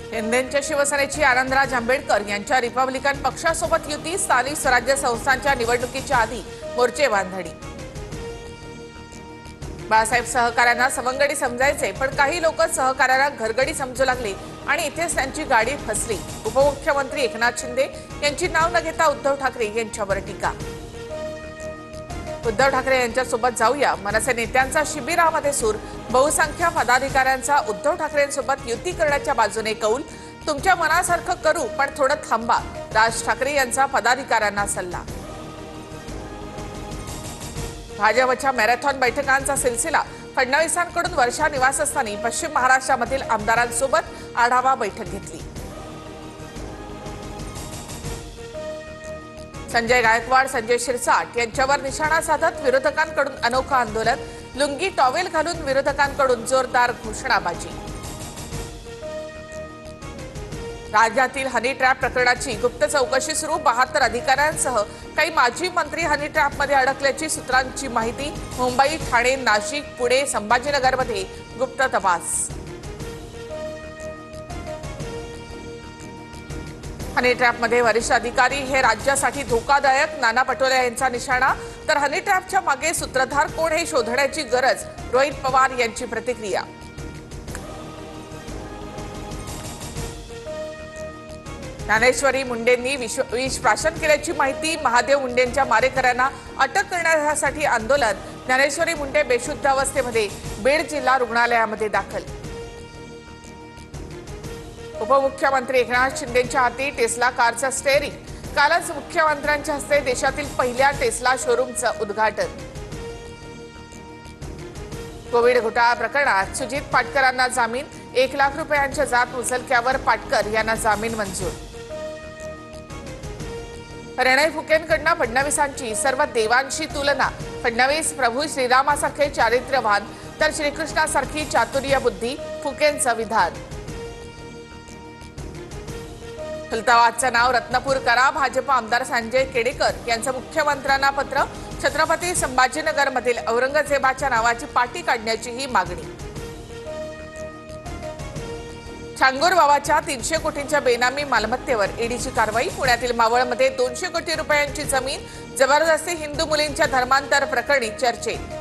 शिंदेंच्या शिवसेनेची आनंदराज आंबेडकर यांच्या रिपब्लिकन पक्षासोबत युती, स्थानिक स्वराज्य संस्थांच्या निवडणुकीच्या आधी मोर्चे बांधणी। बाळासाहेब सहकाऱ्यांना सवंगडी समजायचे, पण काही लोक सहकाऱ्यांना घरगडी समजू लागले आणि इथेच त्यांची गाडी फसली। उपमुख्यमंत्री एकनाथ शिंदे यांची नाव न घेता उद्धव ठाकरे यांच्यावर टीका। उद्धव ठाकरे यांच्यासोबत जाऊया, मनसे नेत्यांचा शिबिरामध्ये सूर। बहुसंख्य पदाधिकाऱ्यांचा उद्धव ठाकरेंसोबत युती करण्याच्या बाजूने कौल। तुमच्या मनासारखं करू, पण थोडं थांबा, राज ठाकरे यांचा पदाधिकाऱ्यांना सल्ला। भाजपच्या मॅरेथॉन बैठकांचा सिलसिला। फडणवीसांकडून वर्षा निवासस्थानी पश्चिम महाराष्ट्रामधील आमदारांसोबत आढावा बैठक घेतली। संजय गायकवाड, संजय शिरसाट यांच्यावर निशाणा साधत विरोधकांकडून अनोखं आंदोलन। लुंगी टॉवेल घालून विरोधकांकडून जोरदार घोषणाबाजी। राज्यातील हनी ट्रॅप प्रकरणाची गुप्त चौकशी सुरू। 72 अधिकाऱ्यांसह काही माजी मंत्री हनी ट्रॅपमध्ये अडकल्याची सूत्रांची माहिती। मुंबई, ठाणे, नाशिक, पुणे, संभाजीनगरमध्ये गुप्त तपास। हनी ट्रॅपमध्ये वरिष्ठ अधिकारी हे राज्यासाठी धोकादायक। नाना पटोले यांचा निशाणा, तर हनी ट्रॅपच्या मागे सूत्रधार कोण हे शोधण्याची गरज। रोहित पवार यांची प्रतिक्रिया। ज्ञानेश्वरी मुंडेंनी विष प्राशन केल्याची माहिती। महादेव मुंडेंच्या मारेकऱ्यांना अटक करण्यासाठी आंदोलन। ज्ञानेश्वरी मुंडे बेशुद्ध अवस्थेमध्ये बीड जिल्हा रुग्णालयामध्ये दाखल। उपमुख्यमंत्री एकनाथ शिंदेंच्या हाती टेस्ला कारचं स्टेअरिंग। कालच मुख्यमंत्र्यांच्या हस्ते देशातील पहिल्या टेस्ला शोरूमचं उद्घाटन। कोविड घोटाळा प्रकरणात सुजित पाटकरांना जामीन। 1 लाख रुपयांच्या जात मुचलक्यावर पाटकर यांना जामीन मंजूर। प्रणय फुकेंकडून फडणवीसांची सर्व देवांशी तुलना। फडणवीस प्रभू श्रीरामासारखे चारित्र्यवान, तर श्रीकृष्णासारखी चातुर्य बुद्धी, फुकेंचं विधान। खुलताबादचं नाव रत्नपूर करा। भाजप आमदार संजय केडेकर यांचं मुख्यमंत्र्यांना पत्र। छत्रपती संभाजीनगरमधील औरंगजेबाच्या नावाची पाटी काढण्याची ही मागणी। छांगूर बाबाच्या 300 कोटींच्या बेनामी मालमत्तेवर ईडीची कारवाई। पुण्यातील मावळमध्ये 200 कोटी रुपयांची जमीन। जबरदस्ती हिंदू मुलींच्या धर्मांतर प्रकरणी चर्चेत।